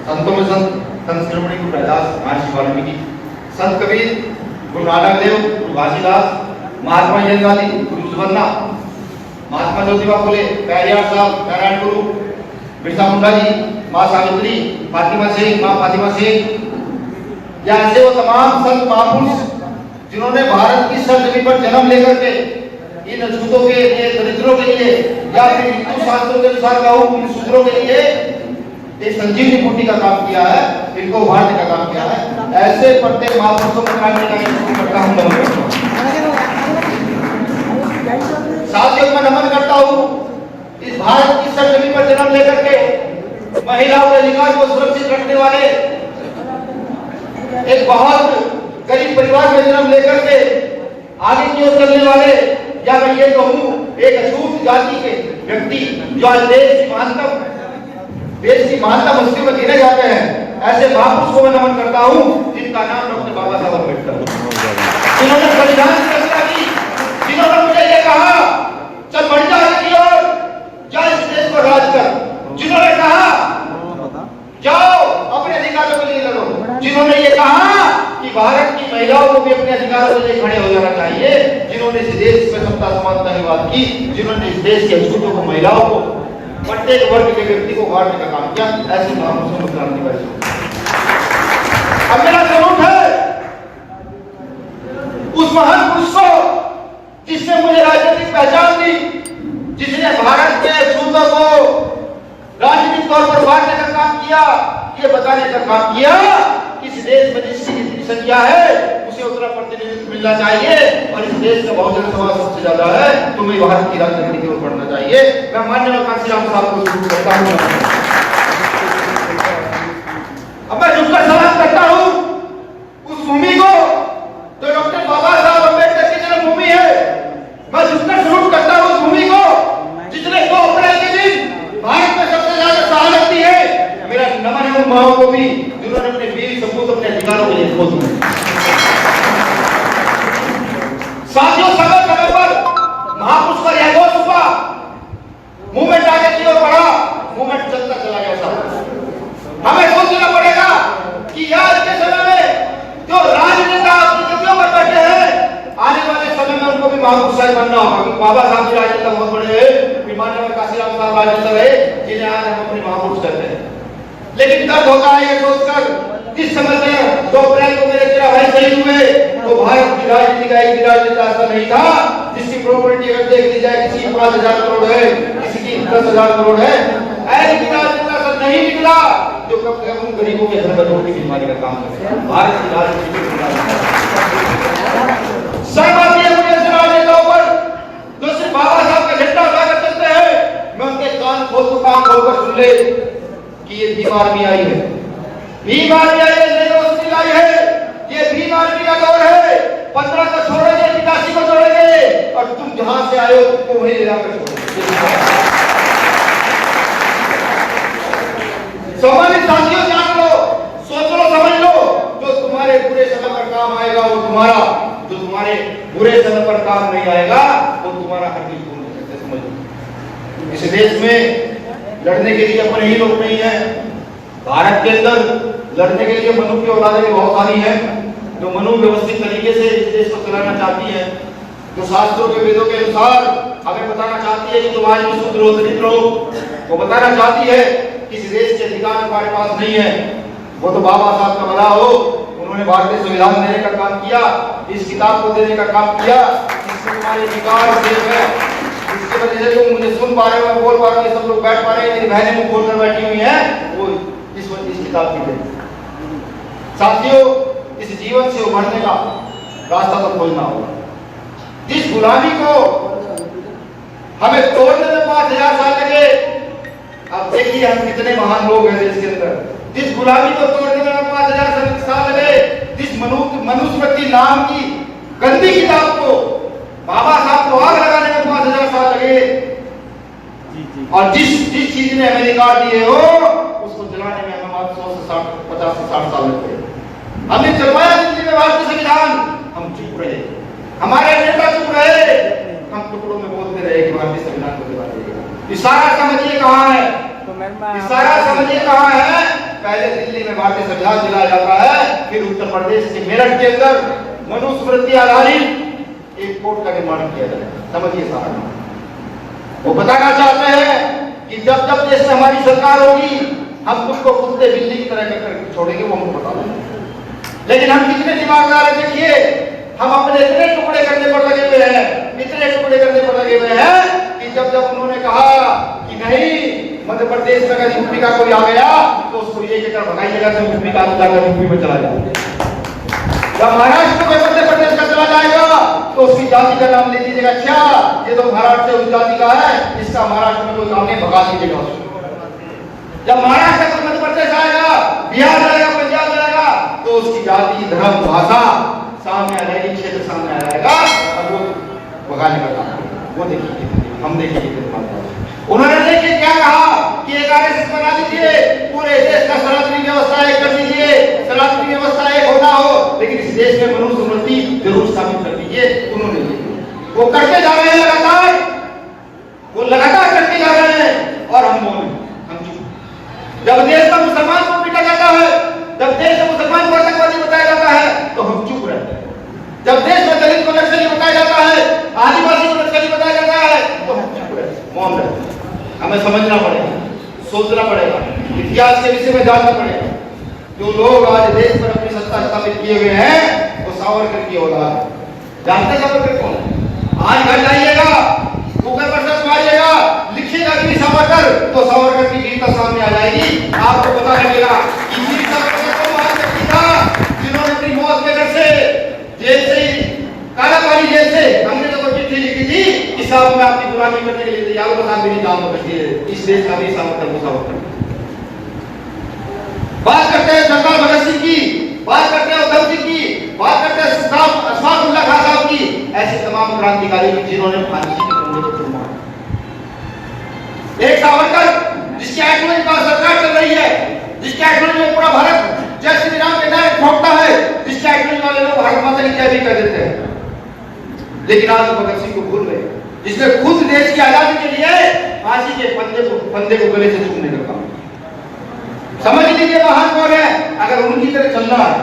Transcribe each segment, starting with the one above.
संतों में संत शिरोमणि गुरु रविदास, महर्षि वाल्मीकि, संत कबीर, गुरु नानक देव, गुरु घासीदास, महात्मा जैन गांधी, गुरु सुवर्णा, महात्मा ज्योतिबा फुले, पेरियार साहब, नारायण गुरु, बिरसा मुंडा जी, माँ सावित्री, फातिमा शेख, माँ फातिमा शेख, या ऐसे वो तमाम संत महापुरुष जिन्होंने भारत की सरजमी पर जन्म लेकर के इन अछूतों के लिए, दरिद्रों के लिए, या फिर हिंदू शास्त्रों के अनुसार कहूं शूद्रों के लिए एक संजीवनी बूटी का काम किया है, इनको उभारने का काम किया है। ऐसे प्रत्येक महापुरुषों को मानने का मैं करता हूं, नमन करता हूं। साथियों मैं नमन करता हूं इस भारत की सरजमी पर जन्म लेकर के महिलाओं के अधिकार को सुरक्षित रखने वाले, एक बहुत गरीब परिवार में जन्म लेकर के आगे की ओर चलने वाले, या मैं ये कहूं एक अछूत जाति के व्यक्ति जो आज देश की महानतम हस्तियों में गिने जाते हैं, ऐसे महापुरुष को मैं नमन करता हूं जिनका नाम डॉक्टर बाबा साहब अम्बेडकर, जिन्होंने संविधान की रचना की, जिन्होंने मुझे ये कहा चल बढ़ जा की ओर, जा इस देश को राज कर, जिन्होंने कहा जाओ अपने अधिकारों के लिए लड़ो, जिन्होंने ये कहा कि भारत की महिलाओं को भी अपने अधिकारों के लिए खड़े हो जाना चाहिए, जिन्होंने इस देश में सत्ता समानता की बात की, जिन्होंने इस देश के अछूतों को, महिलाओं को, प्रत्येक वर्ग के व्यक्ति को उभारने का काम किया, ऐसे महापुरुषों को क्रांतिकारी। अब मेरा सलूट है उस महान पुरुष को जिसने मुझे राजनीतिक पहचान दी, जिसने भारत के अछूतों को राजनीतिक तौर पर उभारने का काम किया, ये बताने का काम किया कि इस देश में जितनी संख्या है उसे उतना प्रतिनिधित्व मिलना चाहिए, और इस देश का बहुजन समाज सबसे ज्यादा है, तुम्हें भारत की राजनीति की ओर बढ़ना चाहिए। मैं माननीय कांशीराम साहब को शुरू करता हूं। अब मैं झुककर सलाम करता हूं उस भूमि को जो डॉक्टर बाबा साहब अम्बेडकर की जन्मभूमि है। मैं झुककर सलूट करता हूं उस भूमि को जिसने 2 अप्रैल के दिन भारत में सबसे ज्यादा शहादत दी है। मेरा नमन है उन माओं को भी जिन्होंने अपने वीर सपूत अपने अधिकारों के लिए खो दिए। साथियों समय समय पर महापुरुष का यह दोष हुआ, मूवमेंट आगे की ओर बढ़ा, मूवमेंट चलता चला गया। साहब हमें सोचना पड़ेगा कि आज के समय में जो राजनेता प्रतिनिधियों पर बैठे हैं, आने वाले समय में उनको भी महापुरुष बनना होगा। बाबा साहब जी राजनेता बहुत बड़े हैं, माननीय काशीराम साहब राजनेता है जिन्हें आज हम अपने महापुरुष कहते हैं, लेकिन दर्द होता है ये सोचकर जिस समय में 2 अप्रैल को मेरे तेरा भाई शहीद हुए तो भारत की राजनीति का एक राजनेता ऐसा नहीं था जिसकी प्रॉपर्टी अगर देख ली जाए किसी की 5,000 करोड़ है, किसी की 10,000 करोड़ है, ऐसी राजनेता ऐसा नहीं निकला जो कब तक उन गरीबों के घर में रोटी बीमारी का काम करे। भारत की राजनीति सहमति है मुझे राजनेताओं पर जो सिर्फ बाबा साहब का झंडा उठाकर चलते हैं। मैं उनके कान खोलकर सुन ले कि ये भीम आर्मी आई है, भीम आर्मी आई है, नहीं आई है, ये भीम आर्मी का दौर है। 15 को छोड़ेंगे, 85 को छोड़ेंगे, और तुम जहां से आए हो तुमको वहीं ले जाकर छोड़ेंगे। सम्मानित साथियों जान लो, सोच लो, समझ लो, जो तुम्हारे बुरे समय पर काम आएगा वो तुम्हारा, जो तुम्हारे बुरे समय पर काम नहीं आएगा वो तुम्हारा हकीक पूर्ण करते। समझ लो इस देश में लड़ने के लिए अपने ही लोग नहीं है। भारत के अंदर लड़ने के लिए मनु की औलादें भी बहुत सारी हैं जो मनु व्यवस्थित तरीके से इस देश को चलाना चाहती है, जो शास्त्रों के वेदों के अनुसार हमें बताना चाहती है कि तुम आज भी शूद्र हो, दरिद्र हो, वो बताना चाहती है कि इस देश के अधिकार हमारे पास नहीं है। वो तो बाबा साहब का भला हो, उन्होंने भारतीय संविधान देने का काम किया, इस किताब को देने का काम किया, जिससे हमारे अधिकार देश है, जिसकी वजह से तुम मुझे सुन पा रहे हो, बोल पा रहे हो, सब लोग बैठ पा रहे हैं, मेरी बहनें मुंह खोलकर बैठी हुई हैं, वो इस किताब की देन। साथियों इस जीवन से उभरने का रास्ता तो खोजना होगा। जिस गुलामी को हमें तोड़ने में 5,000 साल लगे, अब देखिए हम कितने महान लोग हैं देश के अंदर। जिस गुलामी को तोड़ने में 5,000 साल लगे, जिस मनुस्मृति नाम की गंदी किताब को बाबा साहब को आग लगाने में 5,000 साल लगे, और जिस चीज ने हमें अधिकार दिए हो उसको जलाने में हमें 50 से 60 साल लगते। हमने चलवाया जिंदगी में भारतीय संविधान, हम चुप रहे, हमारे नेता चुप रहे, हम टुकड़ों में बोलते रहे कि भारतीय संविधान को जला देगा। इशारा समझिए कहाँ है, इशारा समझिए कहाँ है पहले दिल्ली में भारतीय संविधान दिलाया जाता है, फिर उत्तर प्रदेश के मेरठ के अंदर मनुस्मृति आधारित एक कोर्ट का निर्माण किया जाए। समझिए सारा वो बताना चाहते हैं कि जब जब देश में हमारी सरकार होगी हम तुमको कुत्ते बिल्ली की तरह कर छोड़ेंगे, वो हमको बता दें। लेकिन हम कितने दिमागदार है देखिए, हम अपने इतने टुकड़े करने पर लगे हुए हैं, इतने टुकड़े करने पर लगे हुए हैं कि जब जब उन्होंने कहा कि नहीं मध्य प्रदेश में अगर यूपी का कोई आ गया तो उसको ये कहकर भगाइएगा तो यूपी का जाकर यूपी में चला जाएगा। जब महाराष्ट्र में मध्य प्रदेश का चला जाएगा तो उसकी जाति का नाम ले दीजिएगा, अच्छा ये तो महाराष्ट्र से उस जाति का है, इसका महाराष्ट्र में कोई काम नहीं, भगा दीजिएगा उसको। जब महाराष्ट्र से मध्य प्रदेश आएगा, बिहार जाएगा, पंजाब जाएगा तो उसकी जाति धर्म भाषा सामने आ जाएगी, क्षेत्र सामने आ जाएगा और वो भगाने का काम। वो देखिए हम देखिए उन्होंने देखिए क्या कहा कि एक आरएसएस बना दीजिए, पूरे देश का सनातनी व्यवस्था एक कर दीजिए, सनातनी व्यवस्था एक होना हो, लेकिन इस देश में मनुस्मृति जरूर स्थापित कर दीजिए। उन्होंने वो करते जा रहे हैं लगातार, वो लगातार करते जा रहे हैं और हम मौन, हम चुप। जब देश का मुसलमान को पीटा जाता है, जब देश में मुसलमान को आतंकवादी बताया जाता है तो हम चुप रहते हैं। जब देश में दलित को नक्सली बताया जाता है, आदिवासी को नक्सली बताया जाता है तो हम चुप रहते हैं, मौन रहते हैं। हमें समझना पड़ेगा, सोचना पड़ेगा, इतिहास के विषय में जानना पड़ेगा। जो लोग आज देश पर अपनी सत्ता स्थापित किए हुए हैं वो सावरकर की औलाद है। जानते सावरकर कौन है? आज घर जाइएगा, गूगल पर सर्च मारिएगा, लिखिएगा वीर सावरकर तो सावरकर की वीरता सामने आ जाएगी। आपको पता लगेगा कि वीर सावरकर को महान व्यक्ति था जिन्होंने अपनी मौत के डर से जेल से कालापानी जेल से अंग्रेजों को चिट्ठी लिखी थी कि साहब मैं आपकी गुलामी करने के लिए तैयार हूं, बता मेरी जान बच गई है। इस देश का भी सावरकर मुसावरकर। बात करते हैं सरदार भगत सिंह की, बात करते हैं उधम सिंह की, बात करते हैं अशफाकुल्लाह खान साहब की, ऐसे तमाम क्रांतिकारी जिन्होंने फांसी के फंदे को चूमा। एक सावरकर जिसकी आइडियोलॉजी पर सरकार चल रही है, जिसकी आइडियोलॉजी में पूरा भारत जय श्री राम के नारे ठोकता है, जिसकी आइडियोलॉजी वाले लोग भारत माता की जय भी कर देते हैं, लेकिन आज भगत सिंह को भूल गए जिसने खुद देश की आजादी के लिए फांसी के फंदे को गले से चूमने का काम। समझ लीजिए महान कौन है। अगर उनकी तरह चलना है,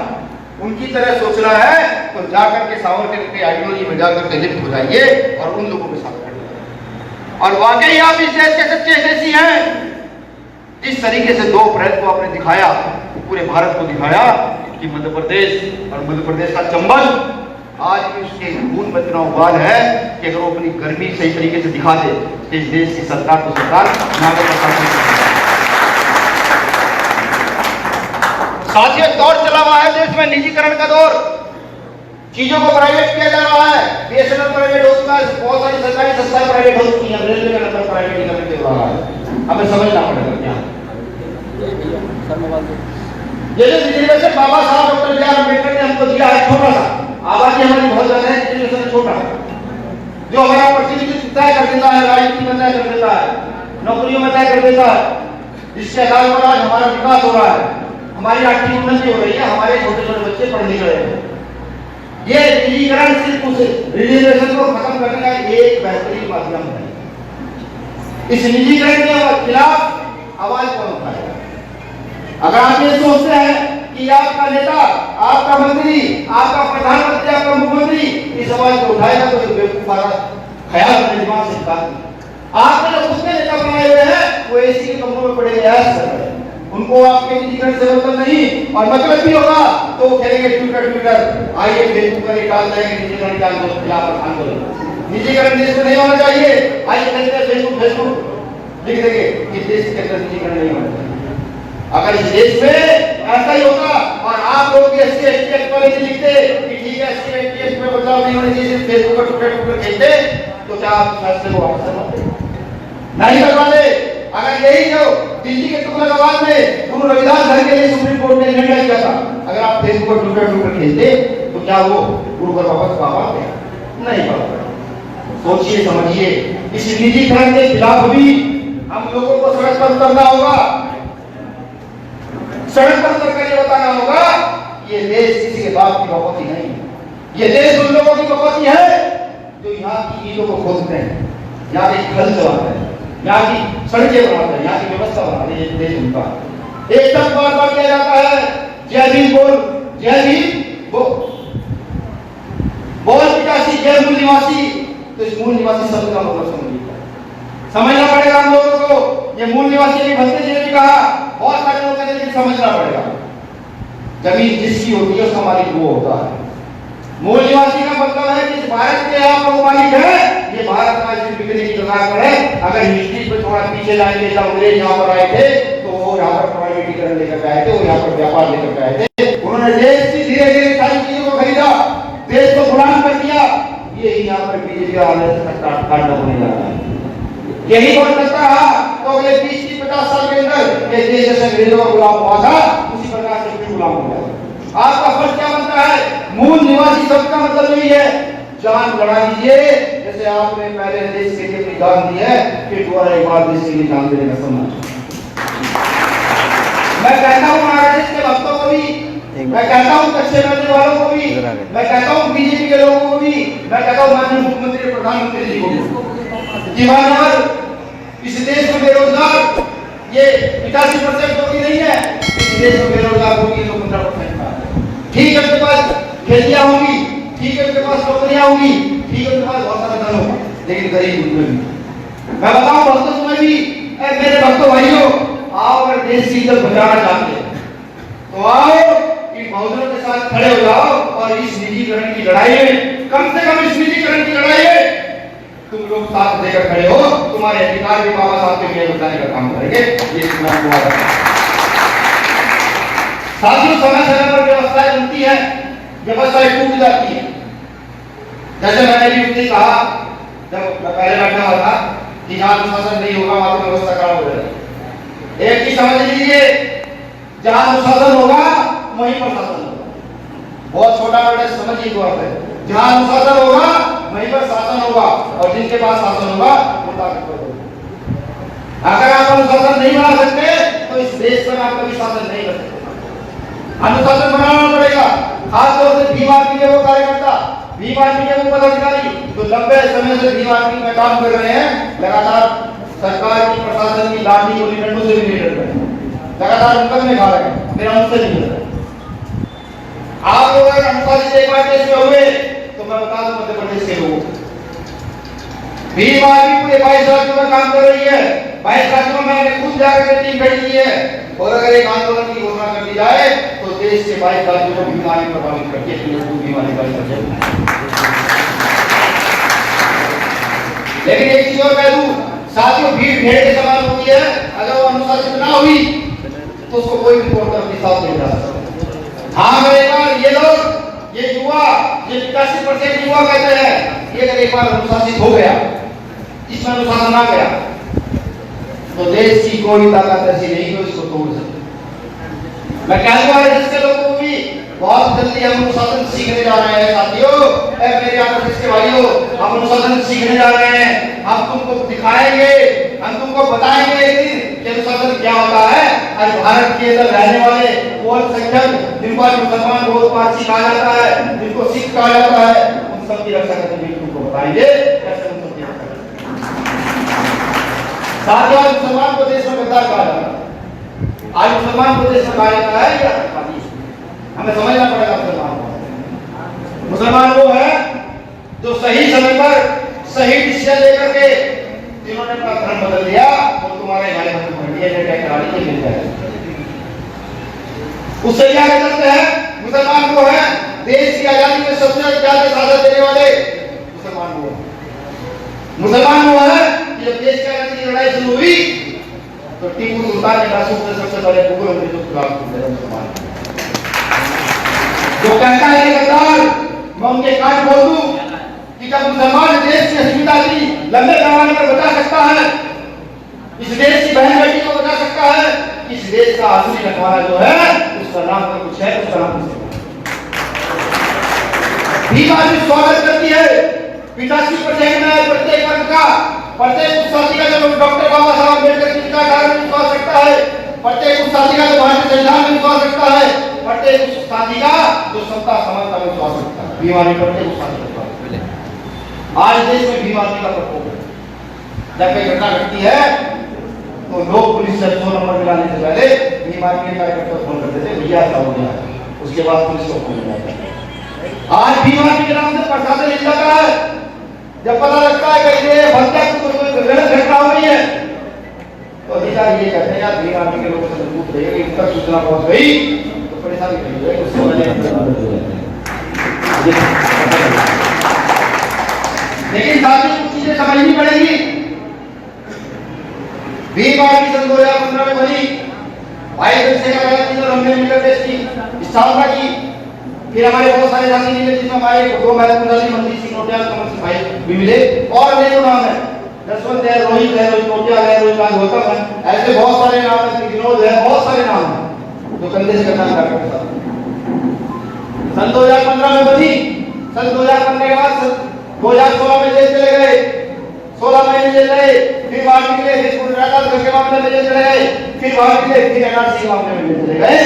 उनकी तरह सोचना है तो जाकर के सावरकर की आइडियोलॉजी में जाकर के लिप्त हो जाइए और उन लोगों के साथ खड़े। और वाकई आप इस देश के सच्चे देशी हैं। जिस तरीके से 2 अप्रैल को आपने दिखाया, पूरे भारत को दिखाया कि मध्य प्रदेश और मध्य प्रदेश का चंबल आज भी उसके खून में इतना उबाल है कि अगर वो अपनी गर्मी सही तरीके से दिखा दे तो इस देश की सरकार को सरकार साथियों दौर चला हुआ है देश में निजीकरण का दौर। चीजों को प्राइवेट किया जा रहा है, बीएसएनएल प्राइवेट हो चुका है, बहुत सारी सरकारी संस्थाएं प्राइवेट हो चुकी हैं, रेलवे का नंबर प्राइवेट हो रहा है। हमें समझना पड़ेगा क्या ये जो रिजर्वेशन बाबा साहब डॉक्टर बी आर अम्बेडकर ने हमको दिया है, छोटा सा, आबादी हमारी बहुत ज्यादा है, रिजर्वेशन छोटा है, जो हमारा प्रतिनिधित्व तय कर देता है, राजनीति में तय कर देता है, नौकरियों में तय कर देता है, जिसके आधार पर आज हमारा विकास हो रहा है, हमारी आर्थिक उन्नति हो रही है, हमारे छोटे छोटे बच्चे पढ़ लिख रहे हैं। ये निजीकरण सिर्फ उस रिजर्वेशन को खत्म करने का एक बेहतरीन माध्यम है। इस निजीकरण के खिलाफ आवाज कौन उठाएगा? अगर आप ये सोचते हैं कि आपका नेता, आपका मंत्री, आपका प्रधानमंत्री, आपका मुख्यमंत्री इस आवाज को उठाएगा तो बेवकूफाना ख्याल अपने दिमाग से निकाल। आपने जो खुद के नेता बनाए हुए हैं वो एसी के कमरों में पड़े ऐश कर रहे हैं, उनको आपके निजीकरण से मतलब नहीं, और मतलब भी होगा तो वो कहेंगे ट्विटर आइए फेसबुक पर डाल देंगे निजीकरण के आंदोलन। निजीकरण देश में नहीं होना चाहिए, आइए कहते हैं फेसबुक लिख देंगे कि देश के अंदर निजीकरण नहीं होना चाहिए। अगर इस देश में ऐसा ही होता और आप लोग एससी एसटी एक्ट वाले लिखते कि ठीक है एससी एसटी एक्ट में बदलाव नहीं होने चाहिए, फेसबुक पर ट्विटर कहते तो क्या आप फैसले को वापस करवाते? नहीं करवाते। अगर यही जो दिल्ली के तुगलकाबाद में गुरु रविदास घर के लिए सुप्रीम कोर्ट ने निर्णय किया था, अगर आप फेसबुक पर ट्विटर खेलते तो क्या वो गुरु पर वापस पाते? नहीं पाते। सोचिए समझिए, इस निजीकरण के खिलाफ भी हम लोगों को सड़क पर उतरना होगा, सड़क पर उतर कर ये बताना होगा ये देश किसी के बाप की बकौती नहीं है, ये देश उन लोगों की बकौती है जो यहाँ की ईंटों को खोदते हैं, यहाँ के खल चलाते हैं, यहाँ की सड़कें बनाते हैं, यहाँ की व्यवस्था बनाते हैं, ये देश उनका। एक शब्द बार बार किया जाता है, जय भीम बोल, जय भीम बोल, बोल पिताश्री जय मूल निवासी। तो इस मूल निवासी शब्द का मतलब समझना पड़ेगा हम लोगों को। ये मूल निवासी नहीं, भंते जी ने भी कहा, बहुत सारे लोग कहते हैं समझना पड़ेगा। जमीन जिसकी होती है उसका मालिक वो होता है। मूल निवासी का मतलब है कि इस भारत के आप लोग मालिक है, ये भारत का इस बिकने की जगह पर है। अगर हिस्ट्री पे थोड़ा पीछे जाएंगे, जब अंग्रेज यहाँ पर आए थे तो वो यहाँ पर प्राइवेटीकरण लेकर आए थे, वो यहाँ पर व्यापार लेकर आए थे। उन्होंने देश की धीरे धीरे सारी चीजों को खरीदा, देश को गुलाम कर दिया। ये यहाँ पर बीजेपी आने से कांड होने जा रहा है। यही हो सकता है तो अगले 20-50 साल के अंदर ये देश से अंग्रेजों का गुलाम हुआ था, उसी प्रकार से फिर गुलाम हो गया। आपका फर्ज क्या बनता है? मूल निवासी शब्द का मतलब यही है, जान लड़ा दीजिए। जैसे आपने पहले देश के लिए अपनी जान दी है, फिर दोबारा एक बार देश के लिए जान देने का समय। मैं कहता हूँ आरएसएस के भक्तों को भी, मैं कहता हूँ कच्चे बैठने वालों को भी, मैं कहता हूँ बीजेपी के लोगों को भी, मैं कहता हूँ माननीय मुख्यमंत्री प्रधानमंत्री जी को भी, दीवानवाद इस देश में बेरोजगार ये 85% तो नहीं है, इस देश में बेरोजगार होगी तो 15% का। ठीक है, उनके पास खेतियां होंगी, ठीक है, उनके पास नौकरियां होंगी, ठीक है, उनके पास बहुत सारा धन होगा, लेकिन गरीब उनमें भी। मैं बताऊं भक्तों तुम्हें भी, मेरे भक्तों भाइयों, आओ अगर देश की इज्जत बचाना चाहते हैं तो आओ इन बहुजनों के साथ खड़े हो जाओ और इस निजीकरण की लड़ाई में, कम से कम इस निजीकरण की लड़ाई में तुम लोग साथ देकर खड़े हो। तुम्हारे अधिकार भी बाबा साहब के लिए बचाने का काम करेंगे। ये साथियों, समय समय पर व्यवस्थाएं बनती है, व्यवस्थाएं टूट जाती है। जैसे मैंने भी उसने कहा जब मैं पहले बैठा हुआ था कि जहां अनुशासन नहीं होगा वहां पर व्यवस्था खराब हो जाएगी। एक चीज समझ लीजिए, जहां अनुशासन होगा वहीं पर शासन होगा। बहुत छोटा बड़ा समझिए बात है, जहां अनुशासन होगा वहीं पर शासन होगा, और जिनके पास शासन होगा वो ताकतवर होगा। अगर आप अनुशासन नहीं बना सकते तो इस देश पर आप कभी शासन नहीं कर सकते। अनुशासन बनाना पड़ेगा, खासतौर से भीम आर्मी के वो कार्यकर्ता, भीम आर्मी के वो पदाधिकारी जो लंबे समय से भीम आर्मी में काम कर रहे हैं, लगातार सरकार की प्रशासन की लाठी गोली डंडों से भी नहीं डर रहे, लगातार मुकदमे खा रहे हैं, मेरा उनसे नहीं डर। आप लोग अगर अनुशासित एक बार देश में हुए तो मैं बता दूं मध्य प्रदेश के लोगों को, भीम आर्मी पूरे 22 राज्यों में काम कर रही है। 22 राज्यों में मैंने खुद जाकर टीम भेज दी है, और अगर एक आंदोलन की घोषणा कर दी जाए तो देश के 22 राज्यों को भीम आर्मी प्रभावित करके बीमारी का लेकिन एक चीज और कह दूं साथियों, भीड़ भेड़ के समान होती है। अगर वो अनुशासित ना हुई तो उसको कोई भी रिपोर्ट अपने साथ नहीं डाल सकता। हाँ, अगर एक बार ये लोग, ये युवा, ये 85% युवा कहते हैं, ये अगर एक बार अनुशासित हो गया, इसमें अनुशासन आ गया तो देश की कोई ताकत ऐसी नहीं जो इसको तोड़ सके। मैं कहूंगा जिसके लोगों को भी बहुत जल्दी हम अनुशासन सीखने जा रहे हैं साथियों, मेरे आदर्श के भाइयों, हम अनुशासन सीखने जा रहे हैं। हम तुमको दिखाएंगे, हम तुमको बताएंगे एक दिन कि अनुशासन क्या होता है। आज भारत के अंदर रहने वाले वो अल्पसंख्यक जिनको आज मुसलमान बहुत पारसी कहा जाता है, जिनको सिख कहा जाता है, उन सब की रक्षा करने के लिए तुमको बताएंगे कैसे उन सब की रक्षा साथियों। आज मुसलमान को देश में गद्दार कहा जाता है, आज मुसलमान को देश में कहा जाता है या हमें समझना पड़ेगा। मुसलमान वो है जो सही समय पर सही डिसीजन लेकर के जिन्होंने अपना धर्म बदल दिया और तुम्हारे भाई बहन को मिल जाए। उससे क्या कहते हैं? मुसलमान वो है देश की आजादी में सबसे ज्यादा साझा देने वाले मुसलमान वो है। मुसलमान वो है कि जब देश की आजादी की लड़ाई शुरू हुई तो टीपू सुल्तान ने नासूर से सबसे पहले मुगल अंग्रेजों के खिलाफ मुसलमान जो कहता है कि गद्दार, मैं उनके कान बोल दूं कि जब मुसलमान देश की अस्मिता की लंबे पैमाने पर बचा सकता है, इस देश की बहन बेटी को बचा सकता है, इस देश का असली रखवाला जो है उसका नाम तो कुछ है, उसका नाम भीम आर्मी स्वागत करती है 85% में प्रत्येक वर्ग का, प्रत्येक साथी का जो डॉक्टर बाबा साहब अम्बेडकर की विचारधारा में विश्वास रखता है, प्रत्येक साथी का जो भारतीय संविधान में विश्वास रखता है, प्रत्येक साथी का जो समता समानता में विश्वास रखता है। भीम आर्मी प्रत्येक साथी का आज देश में भीम आर्मी का प्रकोप है। जब कोई घटना घटती है तो लोग पुलिस से 100 नंबर मिलाने से पहले भीम आर्मी के कार्यकर्ता फोन करते थे, भैया क्या हो गया, उसके बाद पुलिस को फोन मिलाता है। आज भीम आर्मी के नाम से प्रशासन हिल जाता है। जब पता लगता है कि ये हत्या की कोई गलत घटना हो गई है तो अधिकारी ये कहते हैं यार भीम आर्मी के लोगों से मजबूत रहिए, इन तक सूचना पहुंच गई तो परेशानी नहीं होगी, उससे लेकिन साथ ही कुछ चीजें समझनी पड़ेगी। भीम आर्मी सन 2015 में बनी, 22 हमने मिलकर देश की स्थापना की। फिर हमारे बहुत सारे साथी मिले जिसमें हमारे 2 महत्वपूर्ण साथी मनजीत सिंह नोटियाल, कमल सिंह भाई भी मिले और अनेकों नाम है, जसवंत है, रोहित है, रोहित नोटियाल है, रोहित गौतम है, ऐसे बहुत सारे नाम है, विनोद है, बहुत सारे नाम है जो कंधे से कंधा मिलाकर के साथ सन 2015 में बनी। सन 2015 के बाद 2016 में जेल चले गए, 16 महीने जेल रहे, फिर बाहर निकले, फिर राजद के मामले में जेल चले गए, फिर बाहर निकले, फिर एनआरसी के मामले में जेल चले गए,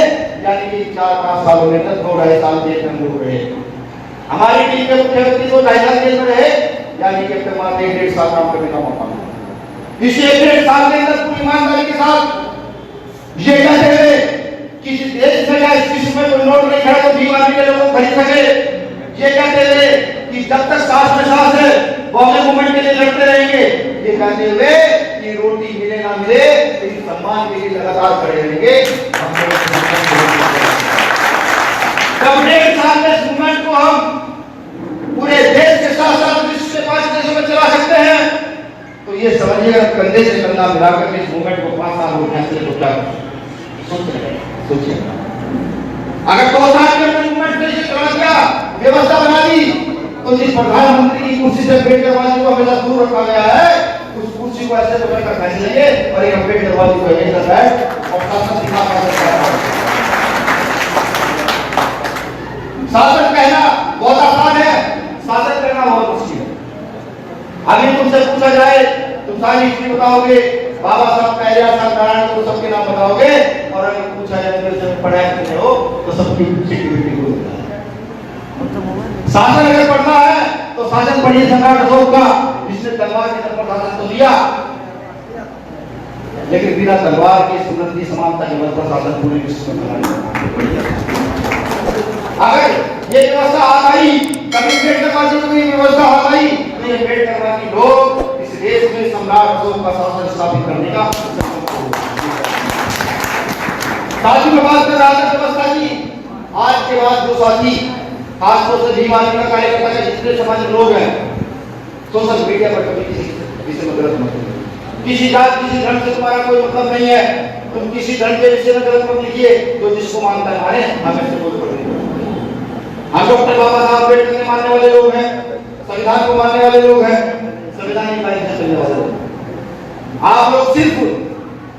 यानी कि 4-5 सालों में तक 2-2.5 साल जेल में लोग रहे। हमारी टीम के मुख्यमंत्री को 2.5 साल जेल में रहे, यानी कि अपने पास 1-1.5 साल काम करने का मौका मिला। इस 1-1.5 साल के अंदर पूरी ईमानदारी के साथ ये कहते हुए कि देश में या इस विश्व में कोई नोट नहीं खड़ा तो भीम आर्मी के लोगों को खरीद सके, ये कहते हुए कि जब तक सांस में सांस है बॉम्बे मूवमेंट के लिए लड़ते रहेंगे, ये कहते हुए कि रोटी मिले ना मिले लेकिन सम्मान के लिए लगातार खड़े रहेंगे। जब 1.5 साल में इस मूवमेंट को हम पूरे देश के साथ साथ विश्व के 5 देशों में चला सकते हैं तो ये समझिएगा कंधे से कंधा मिलाकर के इस मूवमेंट को 5 साल हो गए तो क्या सोचिए। अगर 2 साल के अंदर मूवमेंट ने चला दिया, व्यवस्था बना दी तो जिस प्रधानमंत्री की कुर्सी से अम्बेडकरवादी को हमेशा दूर रखा गया है उस कुर्सी को ऐसे पकड़ कर बैठ लेंगे और एक अम्बेडकरवादी को यहीं पर बैठ और शासन दिखा शासन कहना बहुत आसान है, शासन करना बहुत मुश्किल है। अभी तुमसे पूछा जाए तुम सारी हिस्ट्री बताओगे, बाबा साहब पहले साहब नारायण को सबके नाम बताओगे और अगर पूछा जाए मेरे से पढ़ाई करते हो तो सबकी सिक्योरिटी को शासन अगर पढ़ना है तो शासन पढ़िए सम्राट अशोक का, जिसने तलवार के दम पर शासन तो दिया लेकिन बिना तलवार के सुगंधी समानता के बल पर शासन पूरे विश्व में बना। अगर ये व्यवस्था आ गई कभी अम्बेडकरवादी को ये व्यवस्था आ गई तो ये अम्बेडकरवादी लोग इस देश में सम्राट अशोक का शासन स्थापित करने का साथी में बात कर रहा था व्यवस्था की। आज के बाद जो साथी खासतौर से भीम आर्मी का कार्यकर्ता के जितने समाज लोग हैं सोशल मीडिया पर कभी किसी में गलत मत लिखिए, किसी जात किसी धर्म से तुम्हारा कोई मतलब नहीं है, तुम किसी धर्म के विषय में गलत मत लिखिए, तो जिसको मानता है माने, हमें से कोई फर्क नहीं पड़ता। हम डॉक्टर बाबा साहब अम्बेडकर के मानने वाले लोग हैं, संविधान को मानने वाले लोग हैं, संविधान की लाइन से चलने वाले लोग। आप लोग सिर्फ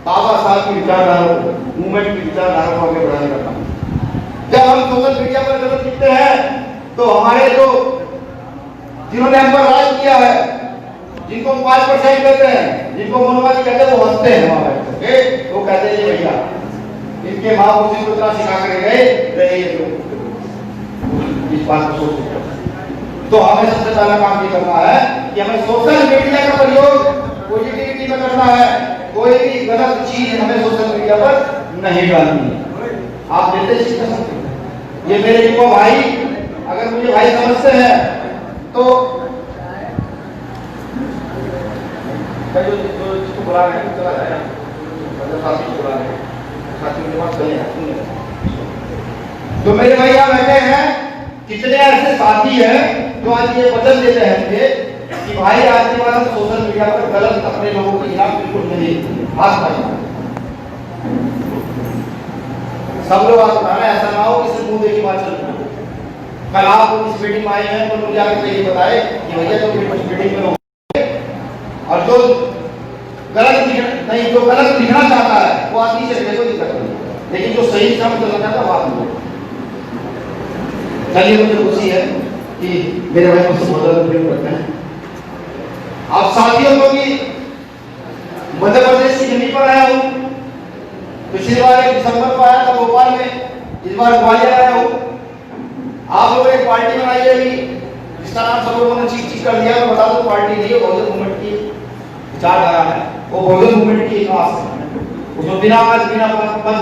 बाबा साहब की विचारधारा को, मूवमेंट की विचारधारा को आगे बढ़ाने का काम। जब हम सोशल मीडिया पर गलत लिखते हैं तो हमारे जो जिन्होंने हम पर राज किया है, जिनको 5% देते हैं, जिनको मनोवादी कहते हैं, वो हंसते हैं वहां बैठ के, वो कहते हैं भैया इनके माँ बाप को इतना सिखा कर गए रहे इस बात को सोच। तो हमें सबसे पहला काम ये करना है कि हमें सोशल मीडिया का प्रयोग पॉजिटिविटी में करना है, कोई भी गलत चीज हमें सोशल मीडिया पर नहीं डालनी है। आप देते सीख सकते हैं। ये मेरे युवा भाई अगर मुझे भाई समझते हैं तो जिसको बुला रहे हैं चला जाएगा, मतलब साथी को बुला रहे हैं, साथी के पास चले तो मेरे भाई यहाँ बैठे हैं, कितने ऐसे साथी हैं जो आज ये वचन देते हैं मुझे कि भाई आज के बाद सोशल मीडिया पर गलत अपने लोगों के खिलाफ बिल्कुल नहीं हाथ पाएंगे। सब लोग आप बताना, ऐसा ना हो कि सिर्फ मुंह देखी बात चल रही है। कल आप इस मीटिंग में आए हैं तो मुझे आगे ये बताए कि भैया तो मीटिंग में लोग और जो गलत नहीं, जो गलत लिखना चाहता है वो आदमी से कोई दिक्कत नहीं, लेकिन जो सही काम करना चाहता है वो आदमी। चलिए मुझे खुशी है कि मेरे भाई मुझसे बहुत ज्यादा प्रेम करते हैं। आप साथियों को भी मध्य प्रदेश की जमीन पर आया हूँ, पिछली बार 1 दिसंबर को आया था भोपाल में, इस बार ग्वालियर आया हूँ। आप लोगों ने एक पार्टी बनाई है जिसका नाम सब लोगों ने चीख कर दिया। मैं बता दूं पार्टी नहीं है, बहुजन मूवमेंट की विचारधारा है, वो बहुजन मूवमेंट की एक उसमें बिना पद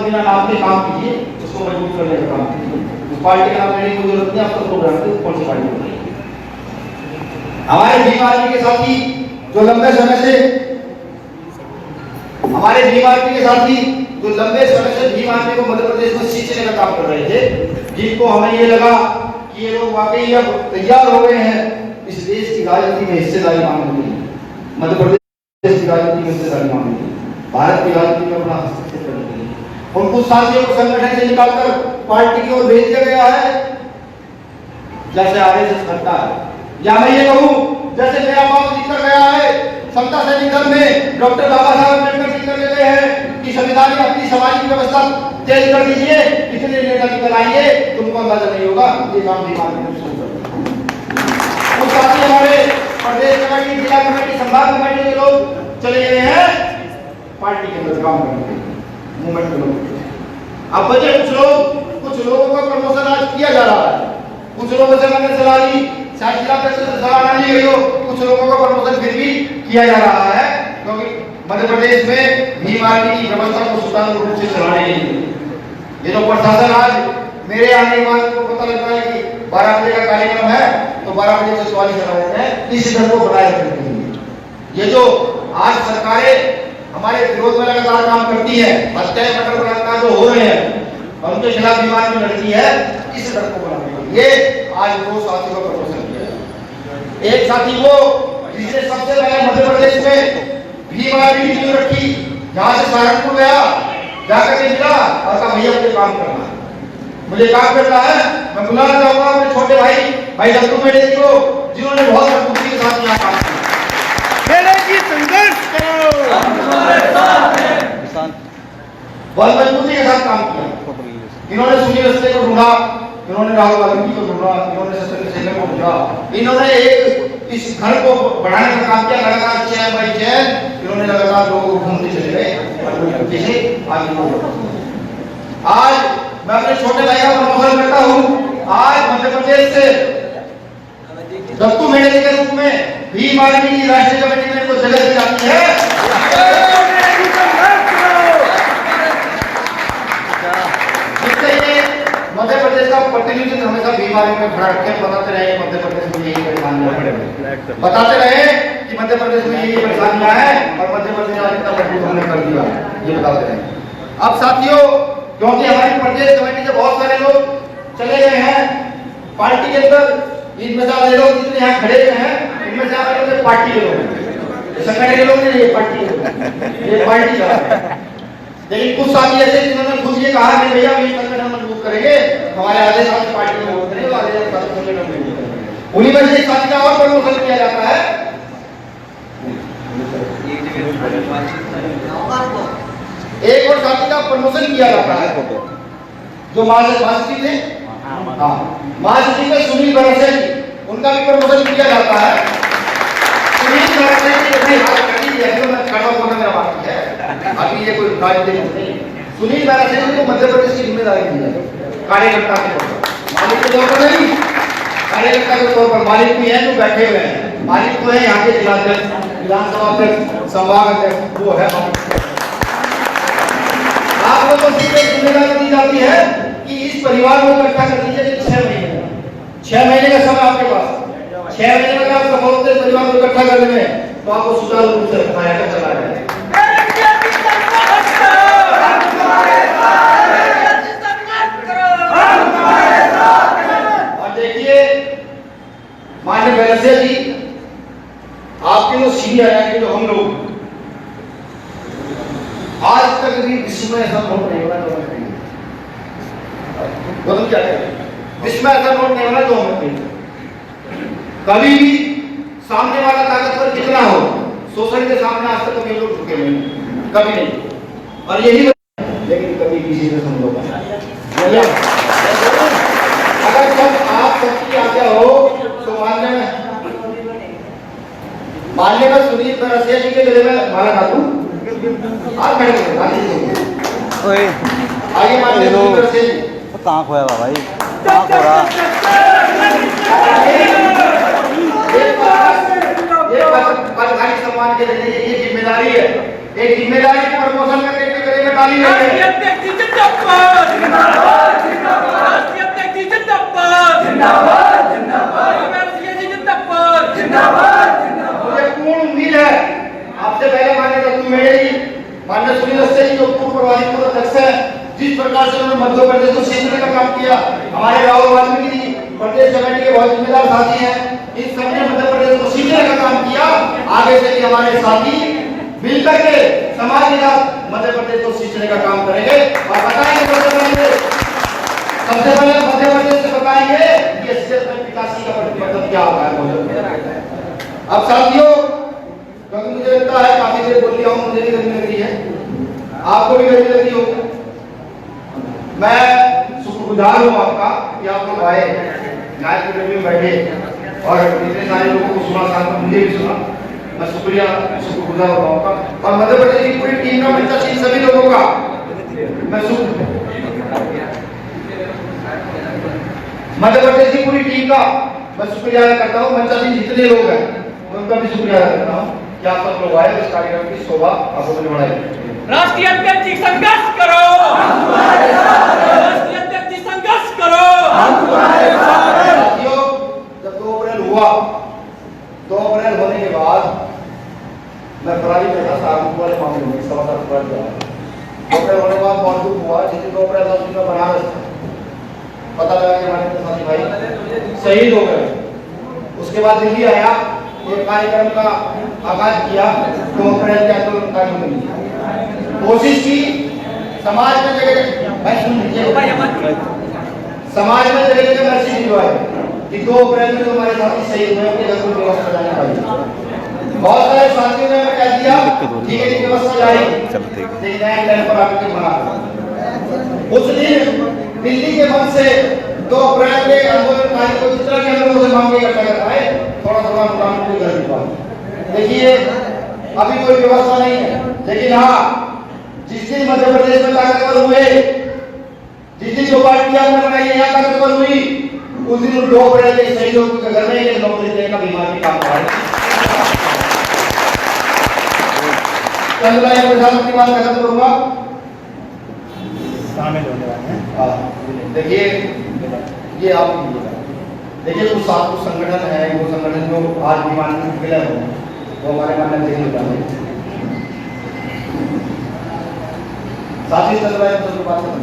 बिना नाम के काम कीजिए, उसको मजबूत करने का काम कीजिए। पार्टी का नाम लेने की जरूरत नहीं, आपका प्रोग्राम है कौन सी पार्टी हो रही है। हमारे भीम आर्मी के साथी जो लंबे समय से हमारे भीम आर्मी के साथी जो लंबे समय से भीम आर्मी को मध्य प्रदेश में सींचने का काम कर रहे थे, जिनको हमें ये लगा कि ये लोग वाकई अब तैयार हो गए हैं इस देश की राजनीति में हिस्सेदारी मांगने के लिए, मध्य प्रदेश की राजनीति में हिस्सेदारी मांगने के लिए, भारत की राजनीति में अपना हस्तक्षेप करने के लिए, उनको साथियों को संगठन से निकालकर पार्टी की ओर भेज दिया गया है, जैसे आरएसएस करता है। या मैं ये कहूं, जैसे मेरा बाप लिख कर गया है समता सैनिक दल में, डॉक्टर बाबा साहब अम्बेडकर लिख कर गए हैं कि संविधान में अपनी समाज की व्यवस्था चेंज कर दीजिए, कितने नेता निकल आएंगे तुमको अंदाजा नहीं होगा। ये काम भी मानने शुरू कर दिया। उस साथी हमारे प्रदेश कमेटी, जिला कमेटी, संभाग कमेटी के लोग चले गए हैं पार्टी के अंदर काम करने, मूवमेंट के लोग। अब बचे कुछ लोगों का प्रमोशन आज किया जा रहा है, कुछ लोगों से मैंने सलाह ली, शायद जिला परिषद से सलाह नहीं गई हो, कुछ लोगों का प्रमोशन फिर भी किया जा रहा है, क्योंकि मध्य प्रदेश में भीम आर्मी की व्यवस्था को सुचारू रूप से चलाने के लिए ये जो प्रशासन आज मेरे आने के बाद को पता लगता है कि 12 बजे का कार्यक्रम है तो 12 बजे से 44 चला जाता है, इस डर को बनाए रखने के लिए ये जो आज सरकारें हमारे विरोध में लगातार काम करती है, हत्याएं मर्डर बलात्कार जो हो रहे हैं और उनके खिलाफ बीमार में लड़ती है, इस डर को बनाने के लिए आज दो साथियों का प्रमोशन किया। एक साथी वो जिसने सबसे पहले मध्य प्रदेश में भीम आर्मी की नींव रखी, जहां से सहारनपुर गया, जाकर के मिला और कहा भैया मुझे काम करना है, मुझे काम करना है। मैं बुलाना चाहूंगा अपने छोटे भाई दत्तू मेरे जी को, जिन्होंने बहुत मजबूती के साथ यहाँ काम किया। संघर्ष करो, बहुत मजबूती के साथ काम किया। इन्होंने सुनील रस्ते को ढूंढा, इन्होंने राहुल गांधी को ढूंढा, इन्होंने सत्येंद्र सिंह को ढूंढा, इन्होंने एक इस घर को बढ़ाने का काम किया। लगातार चैन बाई चैन इन्होंने लगातार लोगों को ढूंढते चले गए और आज मैं अपने छोटे भाई का प्रमोशन करता हूँ। आज मध्य प्रदेश से दत्तू मेडल के रूप में भीम आर्मी की राष्ट्रीय कमेटी में को जगह दी जाती है। मध्य प्रदेश का प्रतिनिधित्व हमेशा भीम आर्मी में खड़ा रखे, बताते रहे मध्य प्रदेश में यही परेशानियां है, बताते रहे कि मध्य प्रदेश में यही परेशानियां है और मध्य प्रदेश आज इतना मजबूत हमने कर दिया, ये बताते रहे। अब साथियों, क्योंकि हमारी प्रदेश कमेटी से बहुत सारे लोग चले गए हैं पार्टी के अंदर, इनमें से लोग जितने यहाँ खड़े हुए हैं इनमें से आप लोग पार्टी के लोग हैं, संगठन के लोग नहीं, ये पार्टी के लोग, ये पार्टी का है। लेकिन कुछ साथी ऐसे जिन्होंने खुद ये कहा कि भैया हम संगठन मजबूत करेंगे, हमारे आधे साथी पार्टी में वोट करेंगे, आधे साथी संगठन में वोट करेंगे। उन्हीं में से एक साथी का और प्रमोशन किया जाता है, एक और साथी का प्रमोशन किया जाता है जो महासचिव थे, हाँ महासचिव थे सुनील बरसे, उनका भी प्रमोशन किया जाता है। सुनील बरसे की अपनी हालत कटी है, तो मैं खड़ा होना मेरा बाकी है, अभी ये कोई राजनीतिक नहीं। सुनील बरसे को मध्य प्रदेश की जिम्मेदारी दी है, कार्यकर्ता के तौर पर, मालिक के तौर पर नहीं, कार्यकर्ता के तौर पर। मालिक भी है जो बैठे हुए हैं, मालिक तो है यहाँ के जिलाध्यक्ष, विधानसभा अध्यक्ष, संभाग अध्यक्ष, वो है मालिक। आप लोगों को जिम्मेदारी दी जाती है कि इस परिवार को इकट्ठा कर दीजिए 6 महीने का समय आपके पास, 6 महीने में आप सफल होते परिवार को इकट्ठा करने में, तो आपको सुचारू रूप से रखना है, चला है। और देखिए माननीय बैनर्जी जी, आपके जो सीनियर हैं, जो हम लोग आज तक भी विश्व में ऐसा नोट नहीं होना जो हमें तो क्या करें, विश्व में ऐसा नोट नहीं होना जो हमें कभी भी सामने वाला ताकतवर कितना हो, शोषण के सामने आज तक कभी लोग झुके नहीं, कभी नहीं। और यही लेकिन कभी किसी से समझौता नहीं। अगर जब आप सबकी आज्ञा हो तो मानने में सुनील बरसिया जी के गले में माला डालू, आप खड़े आगे माननीय सुनील बरसिया जी कहाँ खोया भाई, कहाँ खो रहा? ये पदभारी सम्मान के लिए ये जिम्मेदारी है, एक जिम्मेदारी प्रमोशन करने के लिए जगह ताली राष्ट्रीय लगे। अध्यक्ष जी जिंदाबाद जिंदाबाद जिंदाबाद राष्ट्रीय अध्यक्ष जी जिंदाबाद जिंदाबाद जिंदाबाद राष्ट्रीय जी जिंदाबाद जिंदाबाद मुझे पूर्ण उम्मीद है आपसे पहले माननीय डॉक्टर मेरे जी, माननीय सुनील अवस्थी जी जो पूर्व प्रभारी पूर्व अध्यक्ष है, जिस प्रकार से उन्होंने मध्य प्रदेश को सीखने का काम किया, हमारे राहुल वाल्मीकि जी प्रदेश कमेटी के बहुत जिम्मेदार साथी हैं, इन सबने मध्य प्रदेश को सीखने का काम किया। आगे से भी हमारे साथी मिलकर के समाज के साथ मध्य प्रदेश को सीखने का काम करेंगे और बताएंगे सबसे पहले मध्य प्रदेश से बताएंगे कि क्षेत्र में विकास का मतलब क्या होता है। अब साथियों, क्योंकि मुझे लगता है काफी देर बोल लिया हूँ, मुझे भी गर्मी लग रही है, आपको भी गर्मी लग रही होगी। मैं शुक्रगुजार हूँ आपका कि आप लोग आए, न्याय की गर्मी में बैठे और इतने सारे लोगों को सुना, साथ में मुझे भी सुना। मैं शुक्रगुजार हूँ आपका और मध्य प्रदेश की पूरी टीम का, मंचासीन सभी लोगों का मैं मध्य प्रदेश की पूरी टीम का मैं शुक्रिया अदा करता हूँ। मंचासीन जितने लोग हैं उनका भी शुक्रिया अदा करता हूँ कि आप सब लोग आए, इस कार्यक्रम की शोभा आप लोगों ने बढ़ाई। राष्ट्रीय अध्यक्ष जी संघर्ष करो, राष्ट्रीय अध्यक्ष जी संघर्ष करो। साथियों, जब 2 अप्रैल हुआ, 2 अप्रैल होने के बाद मैं फरारी में था सारंगपुर वाले मामले में, सवा 7 अप्रैल के बाद 2 अप्रैल होने के बाद बहुत दुख हुआ। जिस 2 अप्रैल था उसमें बनारस था, पता लगा कि हमारे साथी भाई शहीद हो गए। उसके बाद दिल्ली आया, एक कार्यक्रम का आगाज किया, 2 अप्रैल के आंदोलन का कोशिश की। समाज में जगह भाई सुन लीजिए, समाज में जगह मैसेज भिजवाए कि 2 अप्रैल में हमारे साथी शहीद हुए, उनके घर को व्यवस्था जाने वाली। बहुत सारे साथियों ने हमें कह दिया ठीक है व्यवस्था जाएगी, लेकिन नए टाइम पर आके बना। उस दिन दिल्ली के मन से 2 अप्रैल के आंदोलनकारी को जितना भी हम लोगों से मांगे इकट्ठा करता है, थोड़ा थोड़ा मुकाम कर दिया। देखिए अभी कोई व्यवस्था नहीं है, लेकिन हाँ जिस दिन मध्य प्रदेश में ताकतवर हुए, जिस दिन जो पार्टी आपने बनाई है यहाँ ताकतवर हुई, उस दिन 2 अप्रैल के शहीदों के घर में एक नौकरी देने का बीमार भी काम हुआ है। चंद्रलाल प्रसाद की बात खत्म करूंगा, शामिल होने वाले हैं। देखिए ये आप देखिए कुछ संगठन है, वो संगठन जो आज भी मानने के लिए वो हमारे मानने नहीं होता है। साथी चल रहा है तो बात खत्म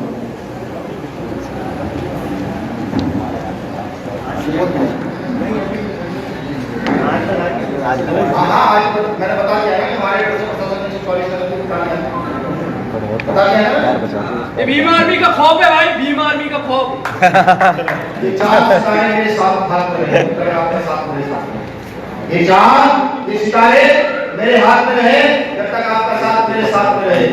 हाँ आज मैंने बता दिया है कि हमारे प्रशासन ने 44 तरह की बता दिया है। ये भीम आर्मी का खौफ है भाई, भीम आर्मी का खौफ। ये 4 सितारे मेरे साथ हाथ में रहे, अगर आपके साथ मेरे साथ ये 4 सितारे मेरे हाथ में रहे, जब तक आपका साथ मेरे साथ में रहे।